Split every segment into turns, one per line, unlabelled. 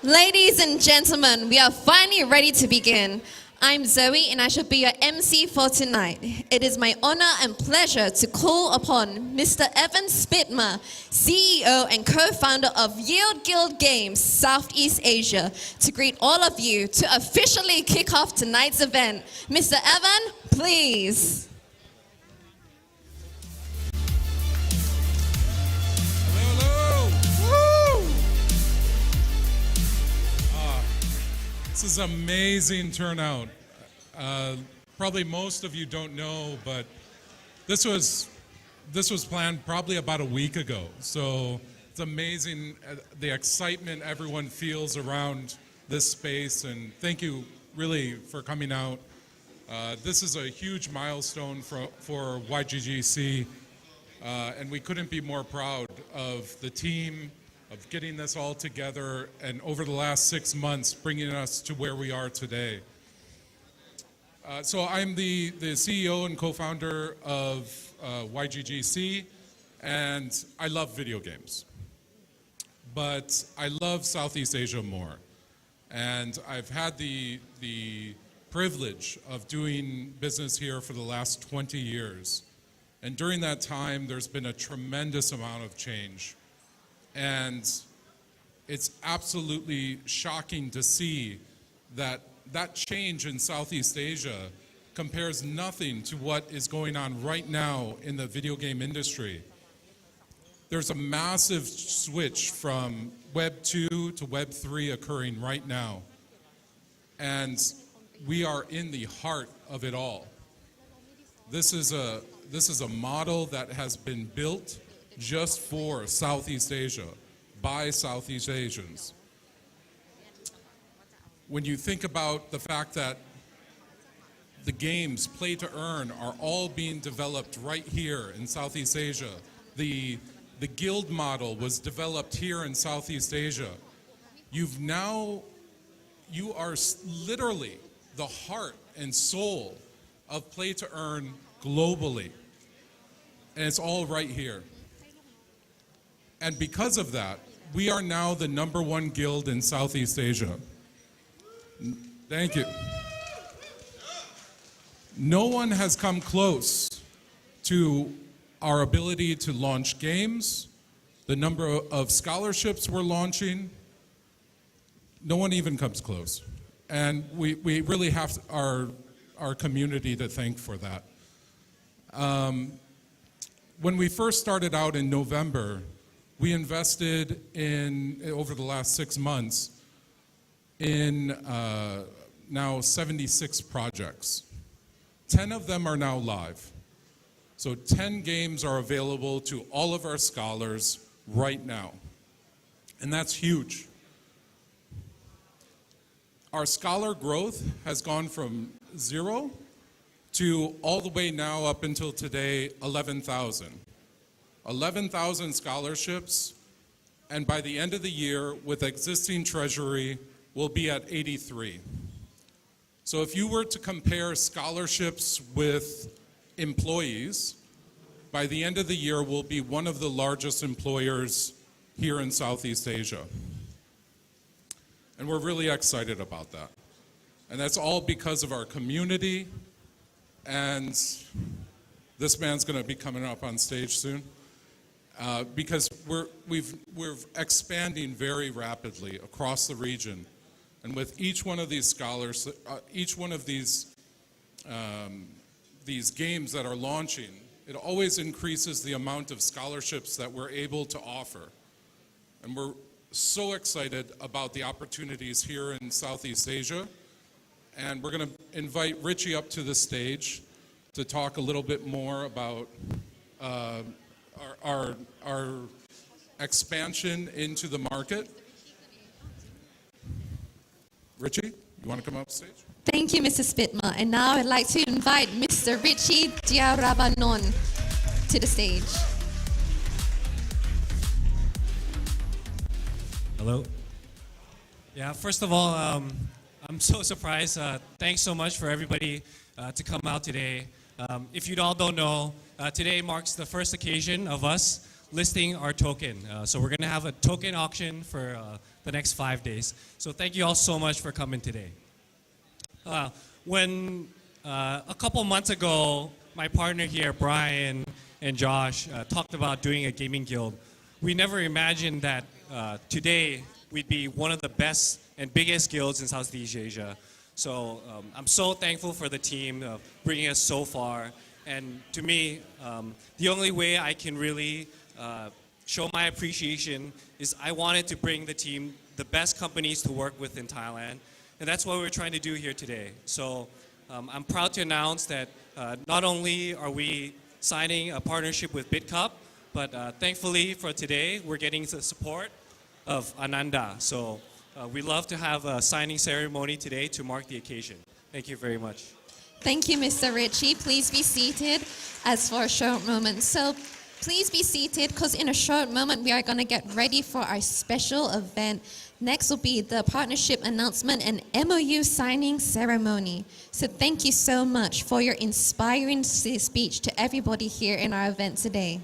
Ladies and gentlemen, we are finally ready to begin. I'm Zoe and I shall be your MC for tonight. It is my honor and pleasure to call upon Mr. Evan Spitma, CEO and co-founder of Yield Guild Games Southeast Asia, to greet all of you to officially kick off tonight's event. Mr. Evan, please.
This is amazing turnout. Probably most of you don't know, but this was planned probably about a week ago. So it's amazing the excitement everyone feels around this space, and thank you really for coming out. This is a huge milestone for YGGC, and we couldn't be more proud of the team, of getting this all together, and over the last 6 months, bringing us to where we are today. So I'm the CEO and co-founder of YGGC, and I love video games. But I love Southeast Asia more. And I've had the privilege of doing business here for the last 20 years. And during that time, there's been a tremendous amount of change. And it's absolutely shocking to see that change in Southeast Asia compares nothing to what is going on right now in the video game industry. There's a massive switch from Web 2 to Web 3 occurring right now. And we are in the heart of it all. This is a model that has been built just for Southeast Asia, by Southeast Asians. When you think about the fact that the games play to earn are all being developed right here in Southeast Asia, the guild model was developed here in Southeast Asia, you are literally the heart and soul of play to earn globally. And it's all right here. And because of that, we are now the #1 guild in Southeast Asia. Thank you. No one has come close to our ability to launch games, the number of scholarships we're launching. No one even comes close. And we really have our community to thank for that. When we first started out in November, we invested in, over the last 6 months, in now 76 projects. 10 of them are now live. So 10 games are available to all of our scholars right now. And that's huge. Our scholar growth has gone from 0 to all the way now up until today, 11,000. 11,000 scholarships, and by the end of the year, with existing treasury, we'll be at 83. So if you were to compare scholarships with employees, by the end of the year, we'll be one of the largest employers here in Southeast Asia. And we're really excited about that. And that's all because of our community, and this man's gonna be coming up on stage soon. Because we're expanding very rapidly across the region, and with each one of these scholars, each one of these games that are launching, it always increases the amount of scholarships that we're able to offer, and we're so excited about the opportunities here in Southeast Asia. And we're going to invite Richie up to the stage to talk a little bit more about our expansion into the market. Richie, you want to come up stage?
Thank you, Mr. Spitma. And now I'd like to invite Mr. Richie Diarabanon to the stage.
Hello. Yeah, first of all, I'm so surprised. Thanks so much for everybody to come out today. If you all don't know, today marks the first occasion of us listing our token. So we're going to have a token auction for the next 5 days. So thank you all so much for coming today. When a couple months ago, my partner here, Brian and Josh, talked about doing a gaming guild, we never imagined that today we'd be one of the best and biggest guilds in Southeast Asia. So I'm so thankful for the team bringing us so far. And to me, the only way I can really show my appreciation is I wanted to bring the team the best companies to work with in Thailand. And that's what we're trying to do here today. So I'm proud to announce that not only are we signing a partnership with BitCup, but thankfully for today, we're getting the support of Ananda. So we love to have a signing ceremony today to mark the occasion. Thank you very much.
Thank you, Mr. Richie. Please be seated as for a short moment. So please be seated because in a short moment we are going to get ready for our special event. Next will be the partnership announcement and MOU signing ceremony. So thank you so much for your inspiring speech to everybody here in our event today.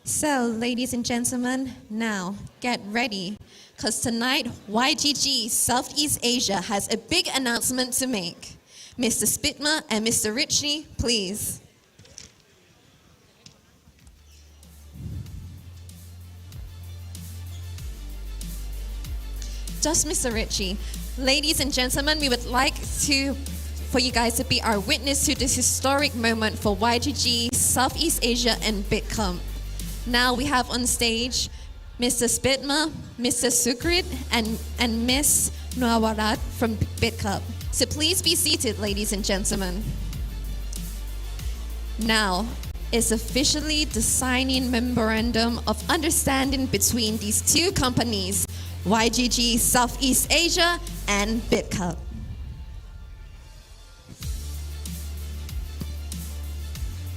So ladies and gentlemen, now get ready because tonight YGG Southeast Asia has a big announcement to make. Mr. Spitma and Mr. Richie, please. Just Mr. Richie. Ladies and gentlemen, we would like for you guys to be our witness to this historic moment for YGG, Southeast Asia, and BitCup. Now we have on stage Mr. Spitma, Mr. Sukrit, and Miss Noawarat from BitCup. So please be seated, ladies and gentlemen. Now is officially the signing memorandum of understanding between these two companies, YGG Southeast Asia and BitCup.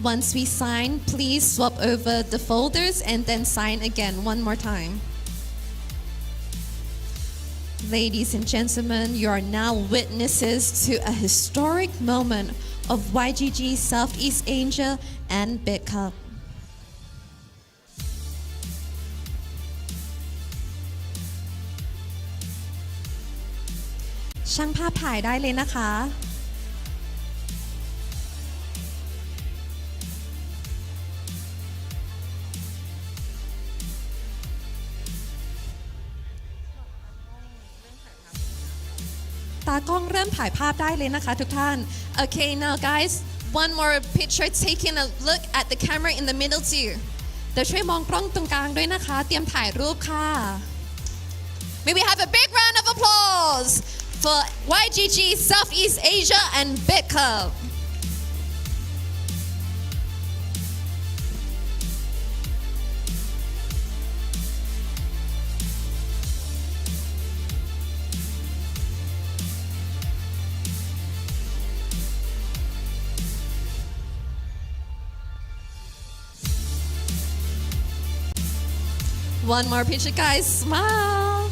Once we sign, please swap over the folders and then sign again one more time. Ladies and gentlemen, you are now witnesses to a historic moment of YGG Southeast Asia and BitCup. ช่างภาพถ่ายได้เลยนะคะ ตากล้องเริ่มถ่ายภาพได้เลยนะคะทุกท่าน Okay, now guys, one more picture, taking a look at the camera in the middle too. เดี๋ยวช่วยมองกล้องตรงกลางด้วยนะคะ เตรียมถ่ายรูปค่ะ May we have a big round of applause for YGG Southeast Asia and BitCup. One more picture, guys. Smile.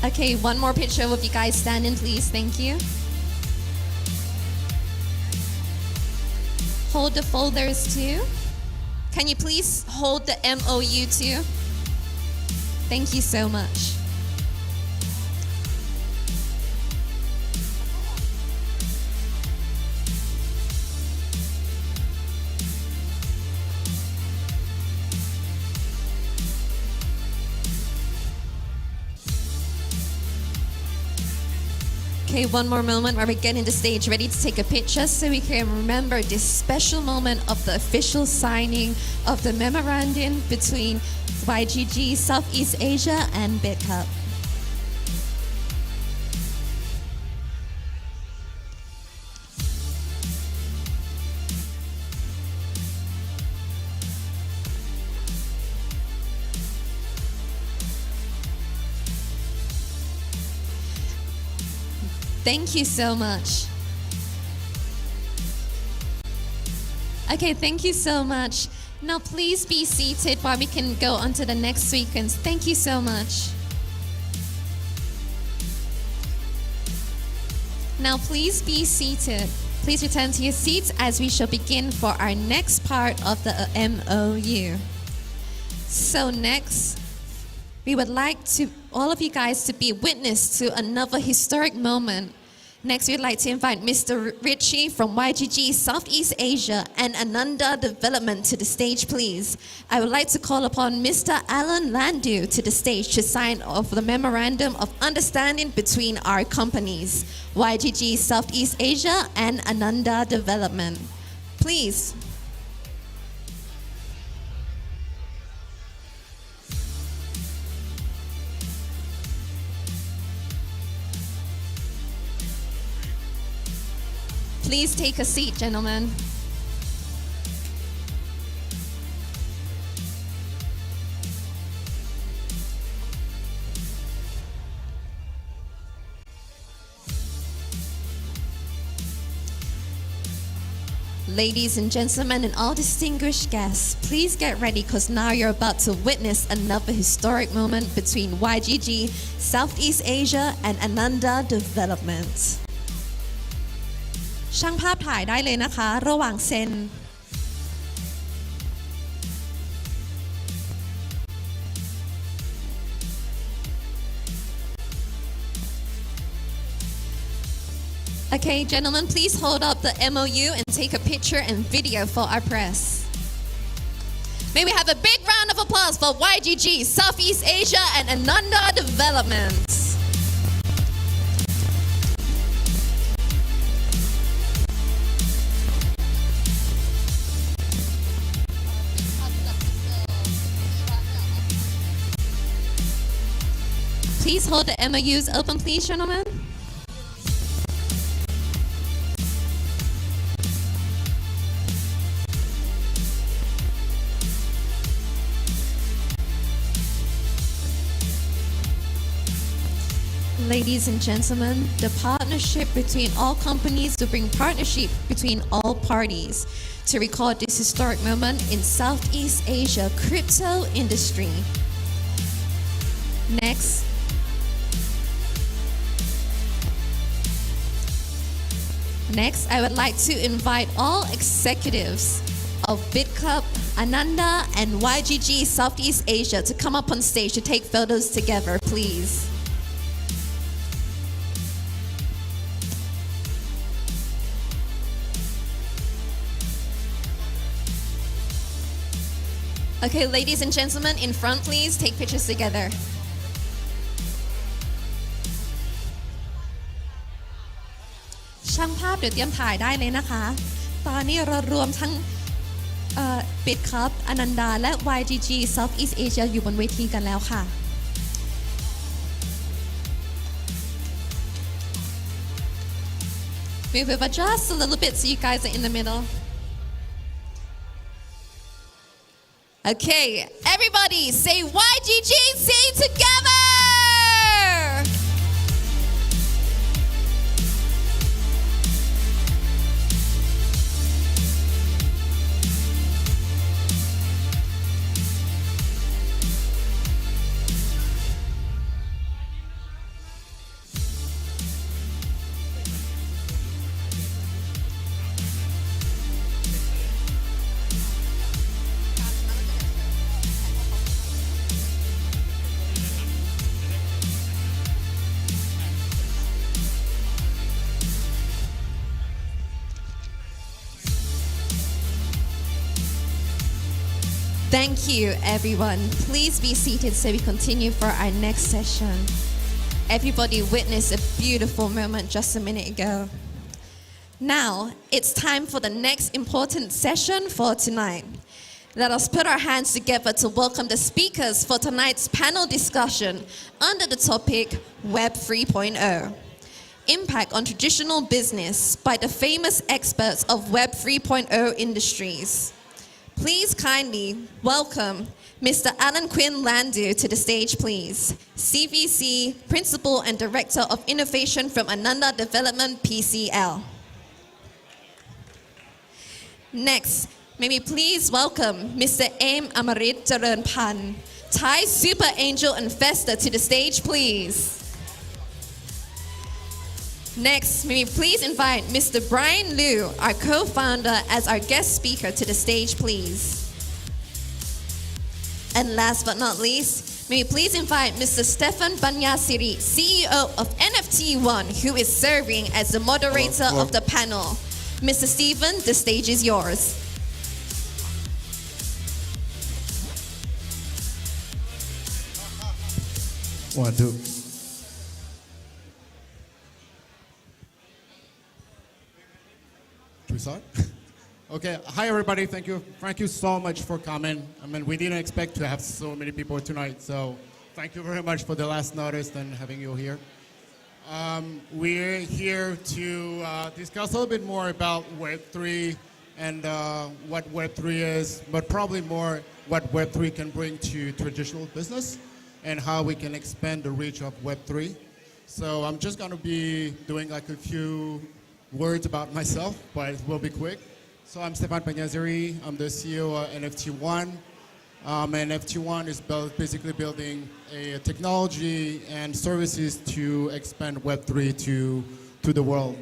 Okay, one more picture with you guys standing, please. Thank you. Hold the folders too. Can you please hold the MOU too? Thank you so much. Okay, one more moment while we're getting the stage ready to take a picture so we can remember this special moment of the official signing of the memorandum between YGG Southeast Asia and BitCup. Thank you so much. Okay, thank you so much. Now please be seated while we can go on to the next sequence. Thank you so much. Now please be seated. Please return to your seats as we shall begin for our next part of the MOU. So next, we would like all of you guys to be witness to another historic moment. Next, we'd like to invite Mr. Richie from YGG Southeast Asia and Ananda Development to the stage, please. I would like to call upon Mr. Alan Landu to the stage to sign off the Memorandum of Understanding between our companies, YGG Southeast Asia and Ananda Development. Please. Please take a seat, gentlemen. Ladies and gentlemen and all distinguished guests, please get ready because now you're about to witness another historic moment between YGG Southeast Asia and Ananda Development. ช่างภาพถ่ายได้เลยนะคะระหว่างเซ็น Okay, gentlemen, please hold up the MOU and take a picture and video for our press. May we have a big round of applause for YGG Southeast Asia and Ananda Development. Please hold the MOUs open, please, gentlemen. Ladies and gentlemen, the partnership between all companies to bring partnership between all parties to record this historic moment in Southeast Asia crypto industry. Next, I would like to invite all executives of BitCup, Ananda, and YGG Southeast Asia to come up on stage to take photos together, please. Okay, ladies and gentlemen, in front, please, take pictures together. Shang ภาพเดี๋ยวเตรียมถ่ายได้เลยนะคะ ตอนนี้เรารวมทั้งBitCup, Ananda และ YGG Southeast Asia อยู่บนเวทีกันแล้วค่ะ Move over just a little bit so you guys are in the middle. Okay, everybody say YGGC together! Thank you, everyone. Please be seated so we continue for our next session. Everybody witnessed a beautiful moment just a minute ago. Now, it's time for the next important session for tonight. Let us put our hands together to welcome the speakers for tonight's panel discussion under the topic Web 3.0. Impact on traditional business by the famous experts of Web 3.0 industries. Please kindly welcome Mr. Alan Quinn Landu to the stage, please. CVC, Principal and Director of Innovation from Ananda Development, PCL. Next, may we please welcome Mr. Aim Amarit Jaran Pan, Thai Super Angel Investor to the stage, please. Next, may we please invite Mr. Brian Liu, our co-founder, as our guest speaker to the stage, please. And last but not least, may we please invite Mr. Stefan Banyasiri, CEO of NFT One, who is serving as the moderator of the panel. Mr. Stephen, the stage is yours.
One, two. Should we start? Okay. Hi, everybody. Thank you so much for coming. I mean, we didn't expect to have so many people tonight, so thank you very much for the last notice and having you here. We're here to discuss a little bit more about Web3 and what Web3 is, but probably more what Web3 can bring to traditional business and how we can expand the reach of Web3. So I'm just going to be doing like a few words about myself, but it will be quick. So I'm Stefan Banyasiri. I'm the CEO of NFT One. And NFT One is basically building a technology and services to expand Web3 to the world.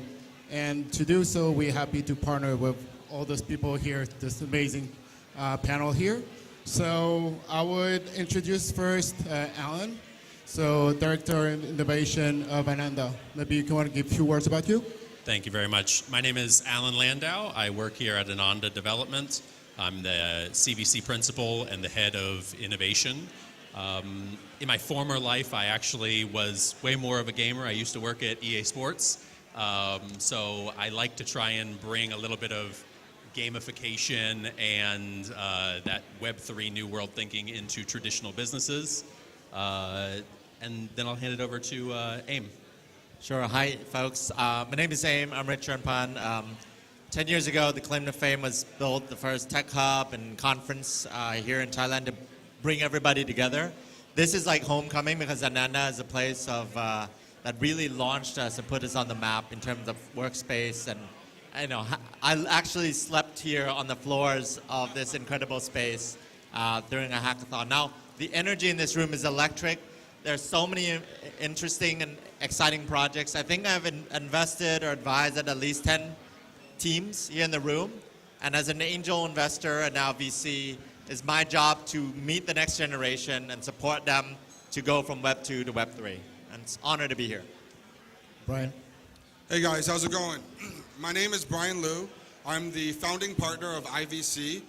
And to do so, we're happy to partner with all those people here, this amazing panel here. So I would introduce first Alan, so Director of Innovation of Ananda. Maybe you can want to give a few words about you.
Thank you very much. My name is Alan Landau. I work here at Ananda Development. I'm the CVC principal and the head of innovation. In my former life, I actually was way more of a gamer. I used to work at EA Sports. So I like to try and bring a little bit of gamification and that Web3 new world thinking into traditional businesses. And then I'll hand it over to AIM.
Sure. Hi, folks. My name is Aim. I'm Richard Pan. 10 years ago, the claim to fame was built the first tech hub and conference here in Thailand to bring everybody together. This is like homecoming because Ananda is a place of that really launched us and put us on the map in terms of workspace. And I actually slept here on the floors of this incredible space during a hackathon. Now, the energy in this room is electric. There's so many interesting and exciting projects. I think I've invested or advised at least 10 teams here in the room. And as an angel investor and now VC, it's my job to meet the next generation and support them to go from Web 2 to Web 3. And it's an honor to be here.
Brian.
Hey guys, how's it going? My name is Brian Liu. I'm the founding partner of IVC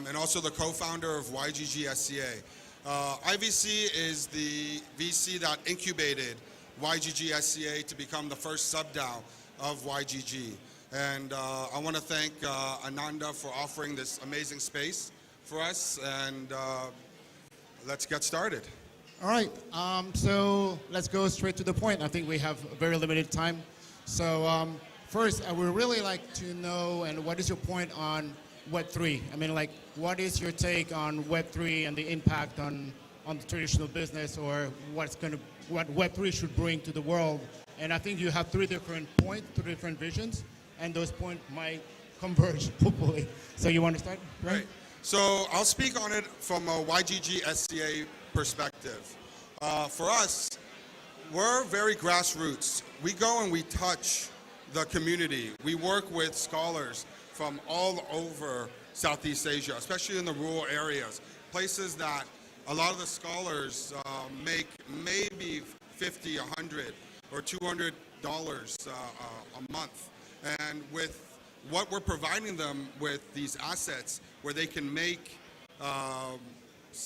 and also the co-founder of YGG SCA. IVC is the VC that incubated YGG SCA to become the first subDAO of YGG. And I want to thank Ananda for offering this amazing space for us, and let's get started.
All right, so let's go straight to the point. I think we have very limited time. So first, I would really like to know, and what is your point on Web3? I mean, like, what is your take on Web3 and the impact on the traditional business, or what Web3 should bring to the world? And I think you have three different points, three different visions, and those points might converge, hopefully. So you want to start?
Right. So I'll speak on it from a YGG SCA perspective. For us, we're very grassroots. We go and we touch the community. We work with scholars from all over Southeast Asia, especially in the rural areas, places that a lot of the scholars make maybe $50, $100, or $200 a month. And with what we're providing them with these assets where they can make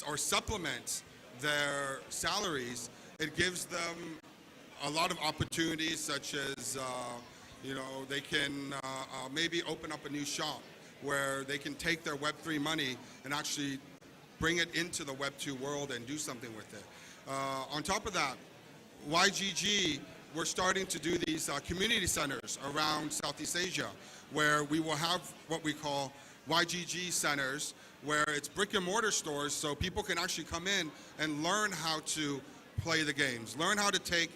or supplement their salaries, it gives them a lot of opportunities, such as they can maybe open up a new shop where they can take their Web3 money and actually bring it into the Web2 world and do something with it. On top of that, YGG, we're starting to do these community centers around Southeast Asia, where we will have what we call YGG centers, where it's brick and mortar stores, so people can actually come in and learn how to play the games, learn how to take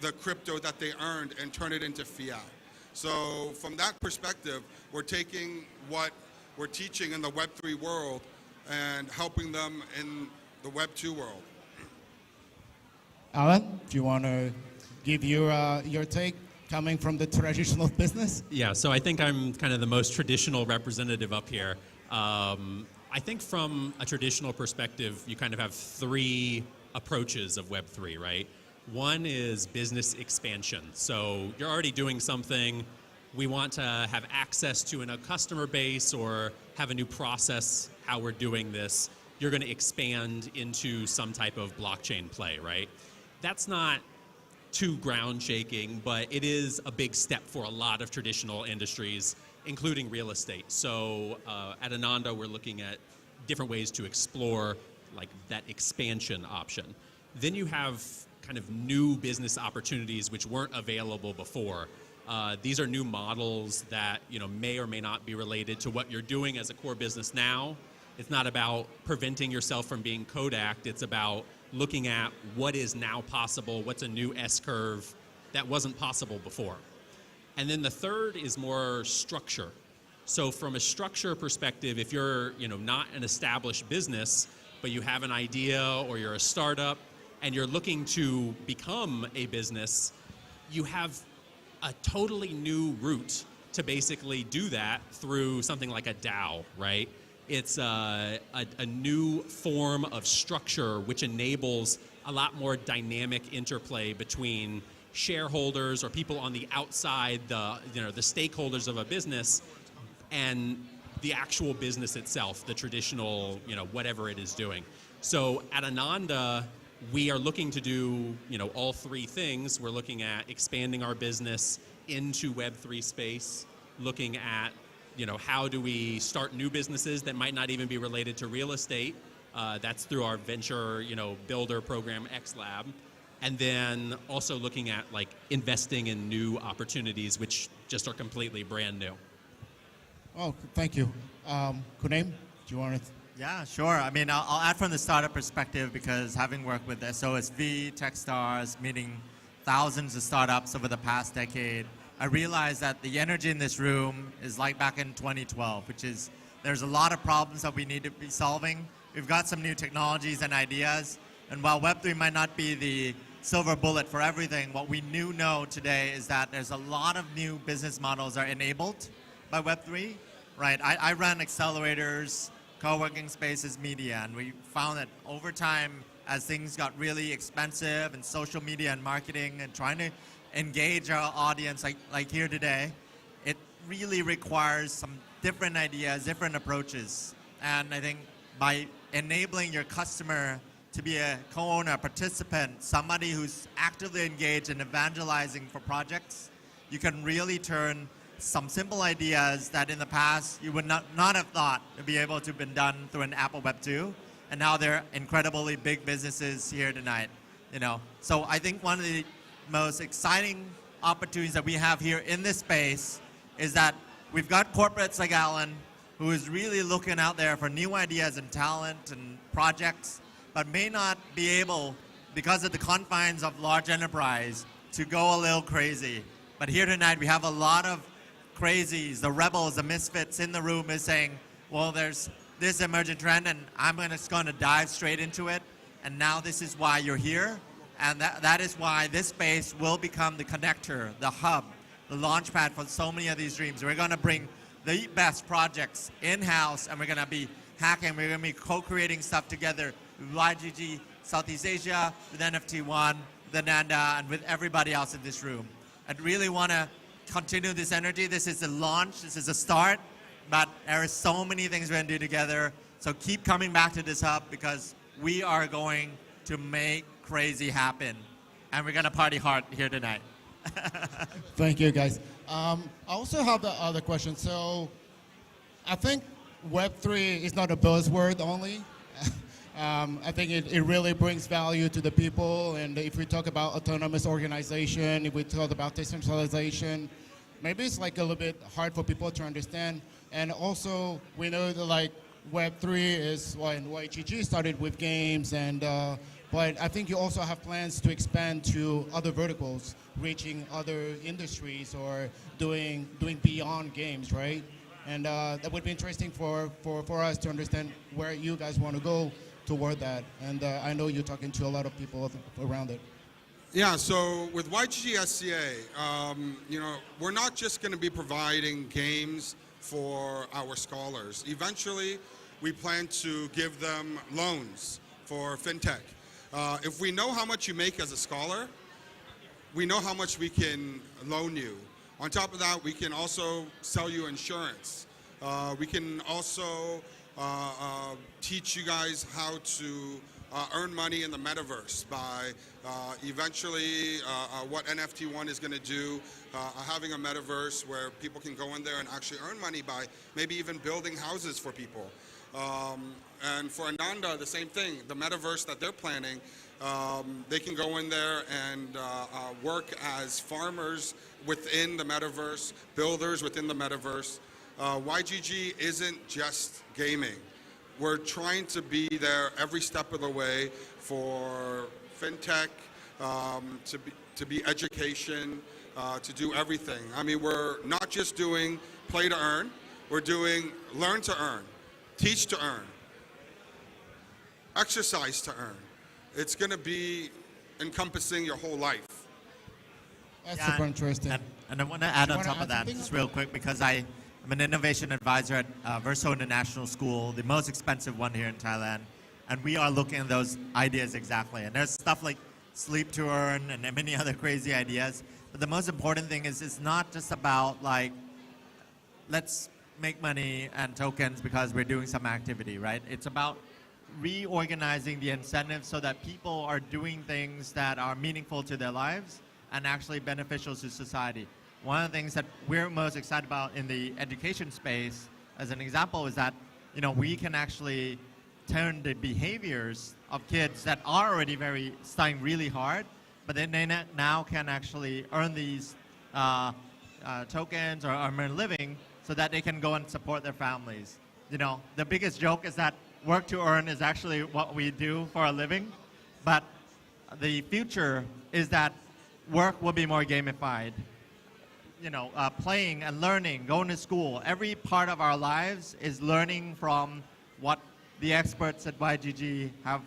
the crypto that they earned and turn it into fiat. So from that perspective, we're taking what we're teaching in the Web3 world and helping them in the Web2 world.
Alan, do you want to give your take coming from the traditional business?
Yeah, so I think I'm kind of the most traditional representative up here. I think from a traditional perspective, you kind of have three approaches of Web3, right? One is business expansion. So you're already doing something, we want to have access to a customer base or have a new process how we're doing this. You're going to expand into some type of blockchain play, right? That's not too ground shaking, but it is a big step for a lot of traditional industries, including real estate. So at Ananda, we're looking at different ways to explore like that expansion option. Then you have kind of new business opportunities which weren't available before. These are new models that may or may not be related to what you're doing as a core business now. It's not about preventing yourself from being Kodak'd. It's about looking at what is now possible, what's a new S-curve that wasn't possible before. And then the third is more structure. So from a structure perspective, if you're not an established business, but you have an idea or you're a startup and you're looking to become a business, you have a totally new route to basically do that through something like a DAO, right? It's a new form of structure which enables a lot more dynamic interplay between shareholders or people on the outside, the stakeholders of a business, and the actual business itself, the traditional, whatever it is doing. So at Ananda, we are looking to do, all three things. We're looking at expanding our business into Web3 space, looking at, how do we start new businesses that might not even be related to real estate. That's through our venture, builder program, XLab. And then also looking at like investing in new opportunities, which just are completely brand new.
Oh, thank you. Kunaim, do you want to?
Yeah, sure. I mean, I'll add from the startup perspective because having worked with SOSV, Techstars, meeting thousands of startups over the past decade, I realized that the energy in this room is like back in 2012, which is there's a lot of problems that we need to be solving. We've got some new technologies and ideas, and while Web3 might not be the silver bullet for everything, what we know today is that there's a lot of new business models are enabled by Web3, right? I run accelerators, co-working spaces, media, and we found that over time, as things got really expensive and social media and marketing and trying to engage our audience like here today, it really requires some different ideas, different approaches. And I think by enabling your customer to be a co-owner, participant, somebody who's actively engaged in evangelizing for projects, you can really turn some simple ideas that in the past you would not have thought to be able to have been done through an Apple Web 2, and now they're incredibly big businesses here tonight. So I think one of the most exciting opportunities that we have here in this space is that we've got corporates like Alan, who is really looking out there for new ideas and talent and projects, but may not be able, because of the confines of large enterprise, to go a little crazy. But here tonight, we have a lot of crazies, the rebels, the misfits in the room is saying, well, there's this emerging trend, and I'm just going to dive straight into it. And now this is why you're here. And that is why this space will become the connector, the hub, the launch pad for so many of these dreams. We're going to bring the best projects in-house, and we're going to be hacking. We're going to be co-creating stuff together with YGG Southeast Asia, with NFT One, with Ananda, and with everybody else in this room. I really want to continue this energy. This is a launch. This is a start. But there are so many things we're going to do together. So keep coming back to this hub because we are going to make crazy happen. And we're going to party hard here tonight.
Thank you, guys. I also have the other question. So I think Web3 is not a buzzword only. I think it really brings value to the people. And if we talk about autonomous organization, if we talk about decentralization, maybe it's like a little bit hard for people to understand. And also, we know that like Web3 is when YGG started with games, and but I think you also have plans to expand to other verticals, reaching other industries or doing beyond games, right? And that would be interesting for us to understand where you guys want to go toward that. And I know you're talking to a lot of people around it.
Yeah, so with YGG SCA, we're not just going to be providing games for our scholars. Eventually, we plan to give them loans for fintech. If we know how much you make as a scholar, we know how much we can loan you. On top of that, we can also sell you insurance. We can also teach you guys how to earn money in the metaverse by eventually what NFT One is going to do, having a metaverse where people can go in there and actually earn money by maybe even building houses for people. And for Ananda, the same thing. The metaverse that they're planning, they can go in there and work as farmers within the metaverse, builders within the metaverse. YGG isn't just gaming. We're trying to be there every step of the way for fintech, to be education, to do everything. I mean, we're not just doing play to earn, we're doing learn to earn, teach to earn, exercise to earn. It's going to be encompassing your whole life.
That's super interesting.
And I want to add
You
on
wanna
top
add
of that,
something?
just real quick, because I'm an innovation advisor at Verso International School, the most expensive one here in Thailand. And we are looking at those ideas exactly. And there's stuff like sleep to earn and many other crazy ideas. But the most important thing is it's not just about like, let's make money and tokens because we're doing some activity, right? It's about reorganizing the incentives so that people are doing things that are meaningful to their lives and actually beneficial to society. One of the things that we're most excited about in the education space, as an example, is that we can actually turn the behaviors of kids that are already studying really hard, but then they now can actually earn these tokens or earn a living so that they can go and support their families. The biggest joke is that work to earn is actually what we do for a living, but the future is that work will be more gamified. Playing and learning, going to school, every part of our lives is learning from what the experts at YGG have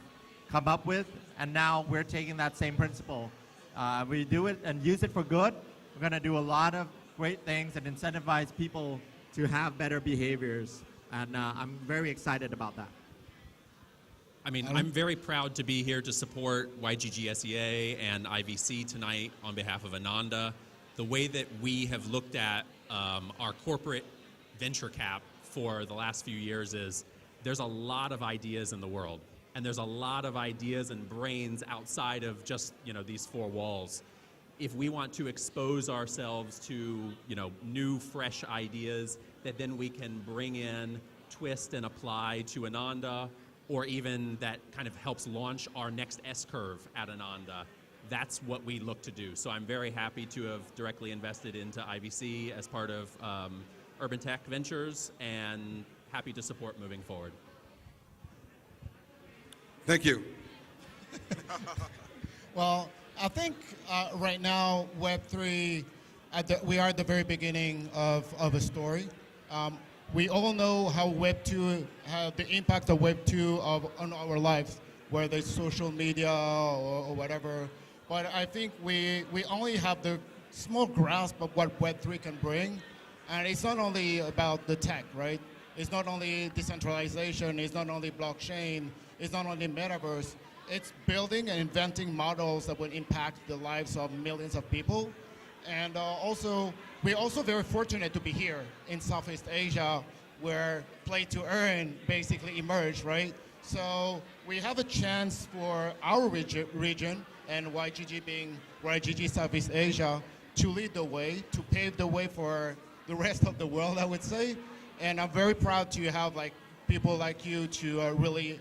come up with, and now we're taking that same principle. We do it and use it for good. We're going to do a lot of great things and incentivize people to have better behaviors, and I'm very excited about that.
I mean, I'm very proud to be here to support YGG SEA and IVC tonight on behalf of Ananda. The way that we have looked at our corporate venture cap for the last few years is there's a lot of ideas in the world, and there's a lot of ideas and brains outside of just these four walls. If we want to expose ourselves to new, fresh ideas that then we can bring in, twist, and apply to Ananda, or even that kind of helps launch our next S-curve at Ananda, that's what we look to do. So I'm very happy to have directly invested into IVC as part of Urban Tech Ventures, and happy to support moving forward.
Thank you.
Well, I think right now Web3, we are at the very beginning of a story. We all know how Web2, how the impact of Web2 on our lives, whether it's social media or whatever. But I think we only have the small grasp of what Web3 can bring. And it's not only about the tech, right? It's not only decentralization, it's not only blockchain, it's not only metaverse. It's building and inventing models that will impact the lives of millions of people. And we're also very fortunate to be here in Southeast Asia, where play to earn basically emerged, right? So we have a chance for our region, and YGG being YGG Southeast Asia, to lead the way, to pave the way for the rest of the world, I would say. And I'm very proud to have people like you to really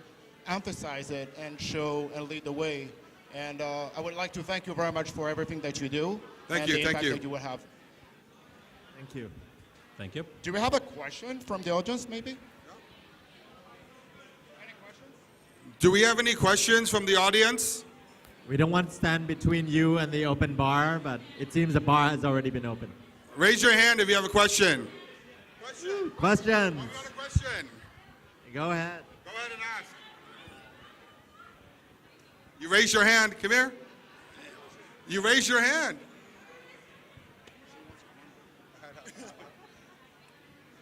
emphasize it and show and lead the way. And I would like to thank you very much for everything that you do.
Thank
and
you,
the
thank
impact
you.
that you will have.
Thank you.
Thank you.
Do we have a question from the audience, maybe?
Do we have any questions from the audience?
We don't want to stand between you and the open bar, but it seems the bar has already been opened.
Raise your hand if you have a question.
Questions?
You got a question?
Go ahead.
Go ahead and ask. You raise your hand. Come here. You raise your hand.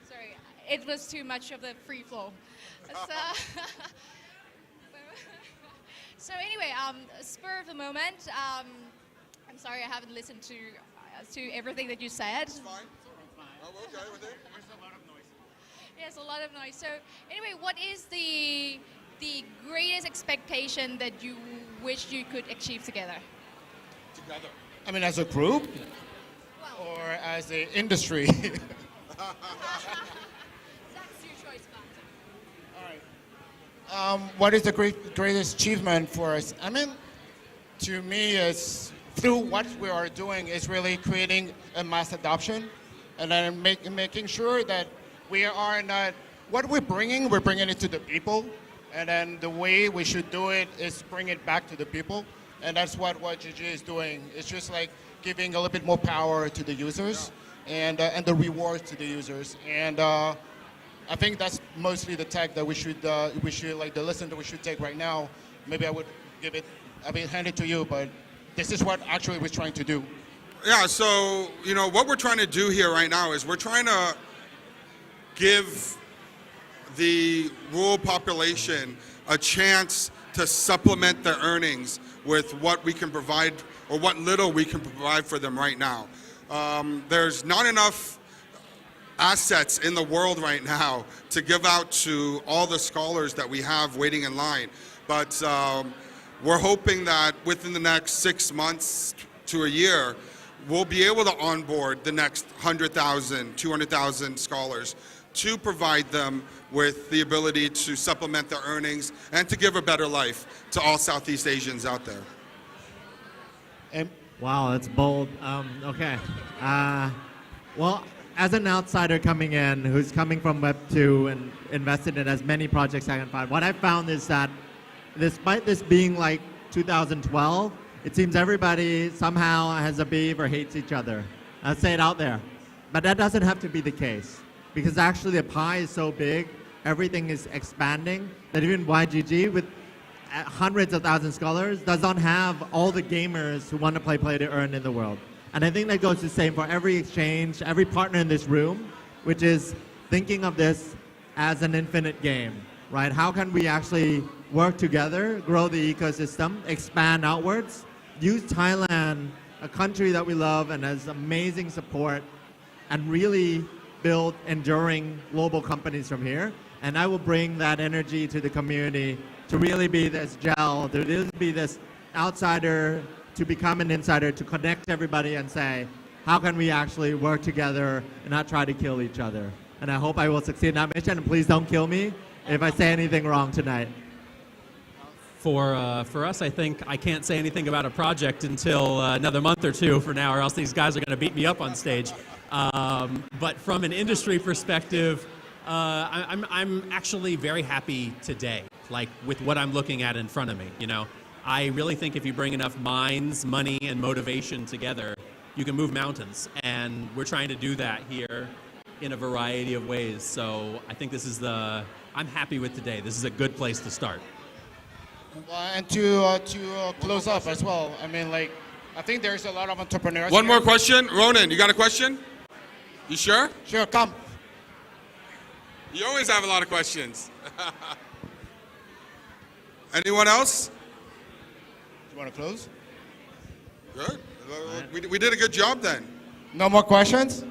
Sorry, it was too much of the free flow. So, so anyway, spur of the moment. I'm sorry I haven't listened to everything that you said.
It's fine. Oh, okay with it.
Yes, a lot of noise. So anyway, what is the greatest expectation that you wish you could achieve together?
Together.
I mean, as a group
Well,
or as an industry?
that's your choice, Matt.
What is the greatest achievement for us? I mean, to me, it's through what we are doing is really creating a mass adoption, and then making sure that we are not what we're bringing it to the people, and then the way we should do it is bring it back to the people, and that's what YGG is doing. It's just like giving a little bit more power to the users, and the rewards to the users, and. I think that's mostly the tag that we should like the lesson that we should take right now. Maybe I would hand it to you, but this is what actually we're trying to do.
Yeah, so, what we're trying to do here right now is we're trying to give the rural population a chance to supplement their earnings with what we can provide or what little we can provide for them right now. There's not enough assets in the world right now to give out to all the scholars that we have waiting in line. But we're hoping that within the next 6 months to a year, we'll be able to onboard the next 100,000, 200,000 scholars to provide them with the ability to supplement their earnings and to give a better life to all Southeast Asians out there.
Wow, that's bold. Okay. Well, as an outsider coming in, who's coming from Web 2 and invested in as many projects I can find, what I found is that despite this being like 2012, it seems everybody somehow has a beef or hates each other. I'll say it out there. But that doesn't have to be the case, because actually the pie is so big, everything is expanding, that even YGG with hundreds of thousands of scholars does not have all the gamers who want to play to earn in the world. And I think that goes the same for every exchange, every partner in this room, which is thinking of this as an infinite game, right? How can we actually work together, grow the ecosystem, expand outwards, use Thailand, a country that we love and has amazing support, and really build enduring global companies from here. And I will bring that energy to the community to really be this gel, to really be this outsider, to become an insider, to connect everybody and say, how can we actually work together and not try to kill each other? And I hope I will succeed in that mission, and please don't kill me if I say anything wrong tonight.
For us, I think I can't say anything about a project until another month or two for now, or else these guys are going to beat me up on stage. But from an industry perspective, I'm actually very happy today, like with what I'm looking at in front of me. I really think if you bring enough minds, money, and motivation together, you can move mountains. And we're trying to do that here in a variety of ways. So I think I'm happy with today. This is a good place to start.
And to close up as well, I mean, like, I think there's a lot of entrepreneurs.
One
here.
more question. Ronan, you got a question? You sure?
Sure, come.
You always have a lot of questions. Anyone else?
You want to close?
Good. We did a good job then.
No more questions?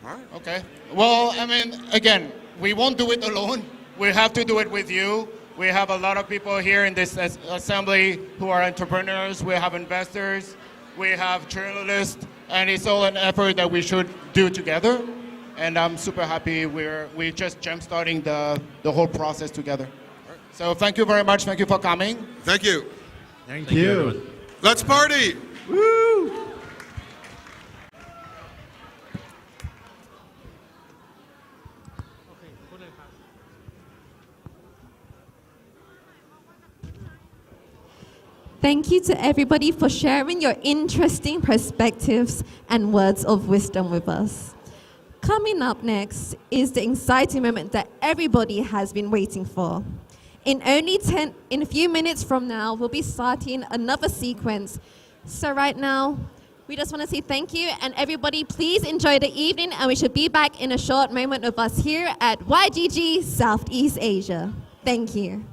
All right.
Okay. Well, I mean, again, we won't do it alone. We have to do it with you. We have a lot of people here in this assembly who are entrepreneurs. We have investors. We have journalists. And it's all an effort that we should do together. And I'm super happy we're just jump-starting the whole process together. So thank you very much. Thank you for coming.
Thank you.
Thank you.
everyone.
Let's party.
Woo!
Thank you to everybody for sharing your interesting perspectives and words of wisdom with us. Coming up next is the exciting moment that everybody has been waiting for. In a few minutes from now, we'll be starting another sequence So right now, we just want to say thank you, and everybody please enjoy the evening, and we should be back in a short moment with us here at YGG Southeast Asia. Thank you.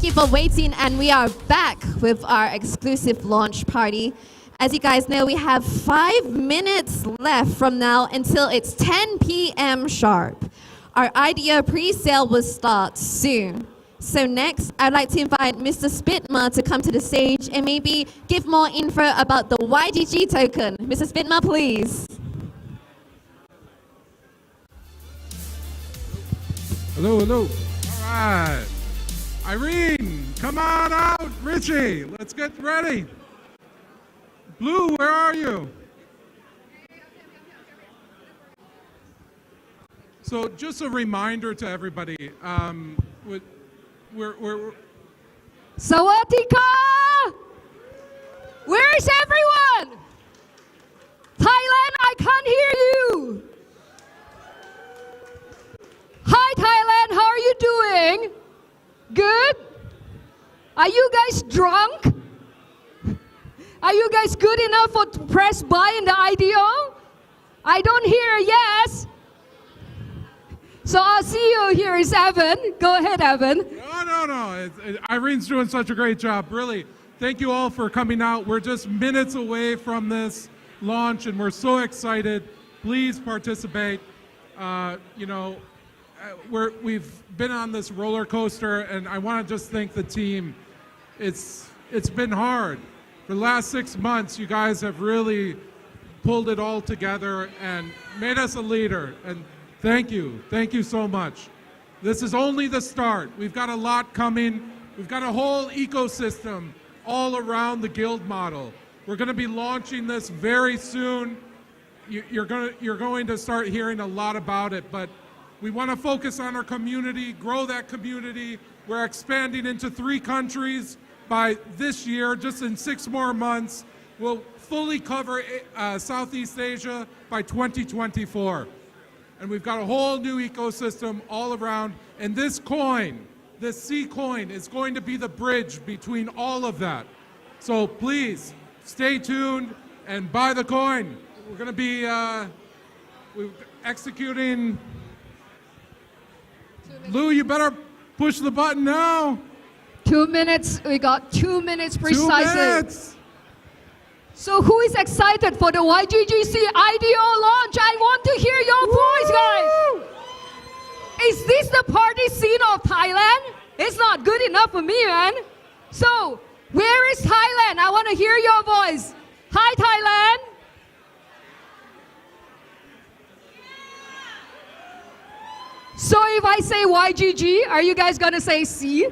you for waiting, and we are back with our exclusive launch party. As you guys know, we have 5 minutes left from now until it's 10 p.m. sharp. Our idea pre-sale will start soon. So next, I'd like to invite Mr. Spitma to come to the stage and maybe give more info about the YGG token. Mr. Spitma, please.
Hello, hello. All right. Irene, come on out. Richie, let's get ready. Blue, where are you? So just a reminder to everybody, we're
Sawadika! Where is everyone? Thailand, I can't hear you. Hi Thailand, how are you doing? Good? Are you guys drunk? Are you guys good enough for to press buy in the IDO? I don't hear a yes. So our CEO here is Evan. Go ahead, Evan.
No. Irene's doing such a great job. Really, thank you all for coming out. We're just minutes away from this launch, and we're so excited. Please participate. We've been on this roller coaster, and I want to just thank the team. It's been hard. For the last 6 months, you guys have really pulled it all together and made us a leader. And thank you so much. This is only the start. We've got a lot coming. We've got a whole ecosystem all around the guild model. We're going to be launching this very soon. You're going to start hearing a lot about it, but we want to focus on our community, grow that community. We're expanding into 3 countries by this year, just in 6 more months. We'll fully cover Southeast Asia by 2024. And we've got a whole new ecosystem all around. And this coin, this C coin, is going to be the bridge between all of that. So please, stay tuned and buy the coin. We're going to be executing. Lou, you better push the button now.
2 minutes. We got 2 minutes precisely.
2 minutes.
So who is excited for the YGGC IDO launch? I want to hear your voice, guys. Is this the party scene of Thailand? It's not good enough for me, man. So where is Thailand? I want to hear your voice. Hi, Thailand. So if I say YGG, are you guys gonna say C?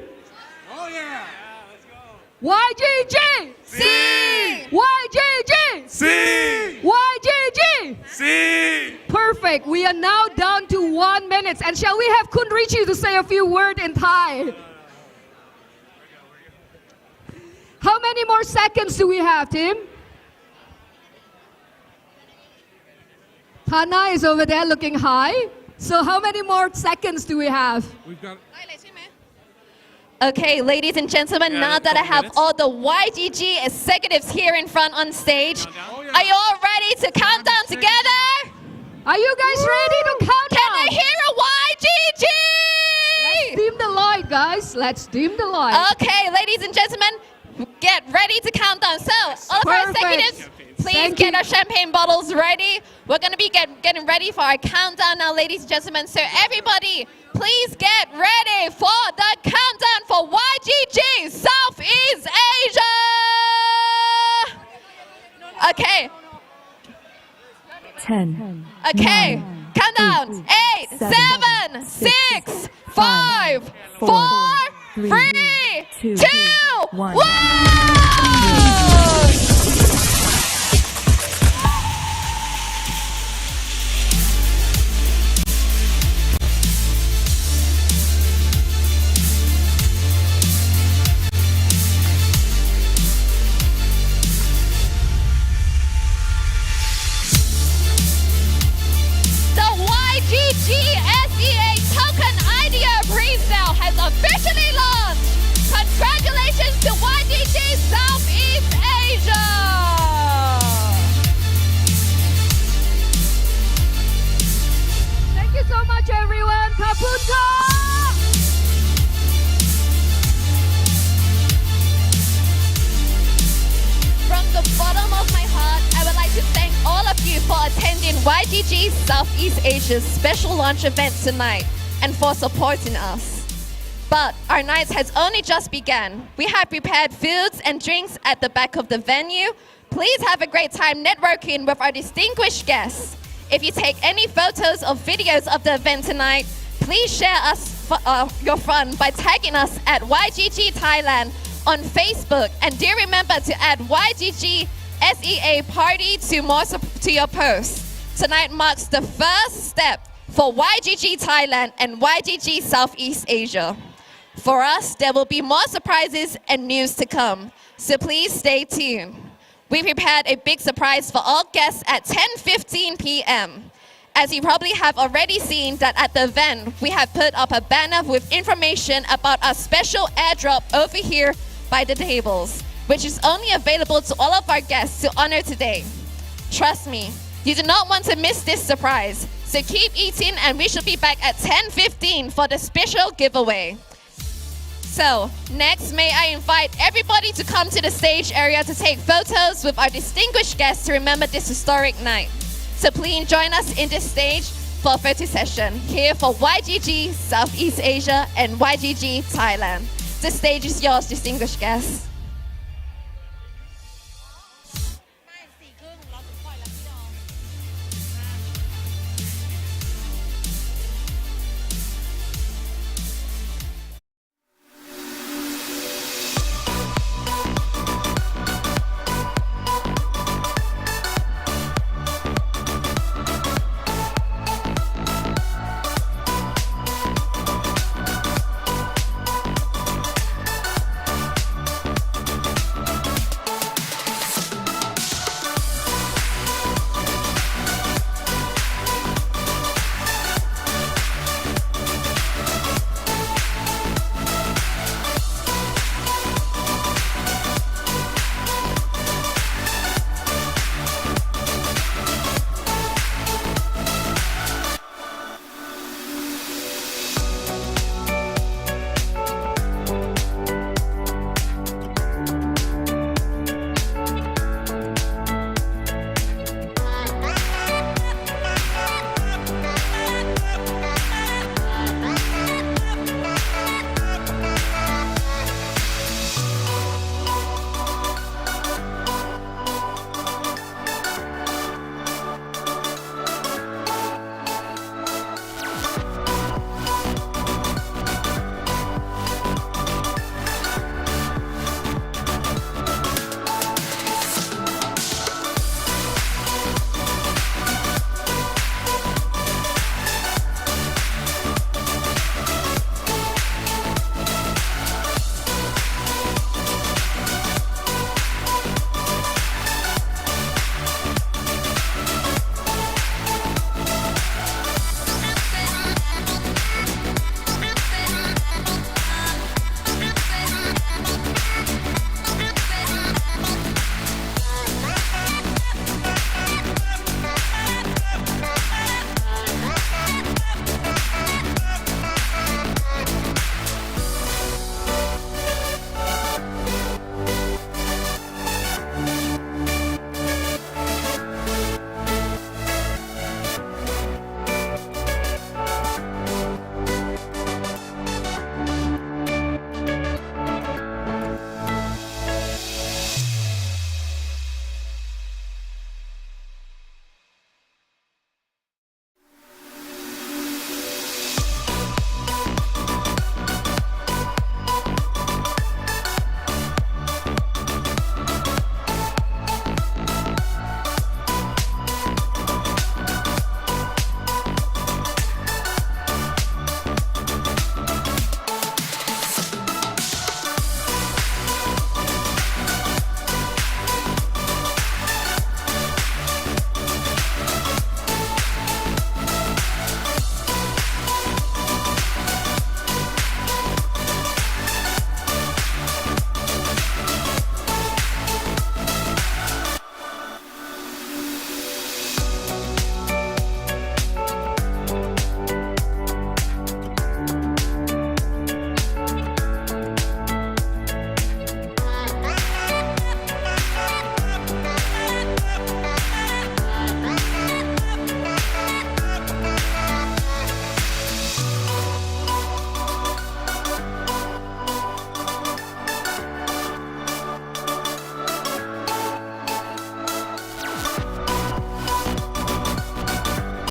Oh yeah.
YGG!
C!
YGG!
C!
YGG!
C!
Perfect. We are now down to 1 minute. And shall we have Kun Richie to say a few words in Thai? How many more seconds do we have, Tim? Tana is over there looking high. So how many more seconds do we have?
We've got.
Okay, ladies and gentlemen,
Yeah,
now that I have
minutes.
all the YGG executives here in front on stage,
Oh, yeah.
are you all ready to count down together?
Are you guys ready to count
Can
down?
I hear a YGG?
Let's dim the light, guys. Let's dim the light.
Okay, ladies and gentlemen, get ready to count down. So, all of our
Perfect.
executives, please
Thank
get
you.
our champagne bottles ready. We're going to be getting ready for our countdown now, ladies and gentlemen. So, everybody, please get ready for the countdown for YGG Southeast Asia. Okay.
10.
Okay, countdown. 8, 7, 6, 5, 4, 3, 2, 1. GGSEA token idea pre-sale has officially launched. Congratulations to YGG bottom of my heart, I would like to thank all of you for attending YGG Southeast Asia's special launch event tonight and for supporting us. But our night has only just begun. We have prepared foods and drinks at the back of the venue. Please have a great time networking with our distinguished guests. If you take any photos or videos of the event tonight, please share your fun by tagging us at YGG Thailand on Facebook, and do remember to add YGG SEA Party to your post. Tonight marks the first step for YGG Thailand and YGG Southeast Asia. For us, there will be more surprises and news to come, so please stay tuned. We prepared a big surprise for all guests at 10:15 p.m. As you probably have already seen that at the event, we have put up a banner with information about our special airdrop over here by the tables, which is only available to all of our guests to honor today. Trust me, you do not want to miss this surprise, so keep eating and we should be back at 10:15 for the special giveaway. So, next, may I invite everybody to come to the stage area to take photos with our distinguished guests to remember this historic night. So please join us in this stage for a photo session here for YGG Southeast Asia and YGG Thailand. The stage is yours, distinguished guests.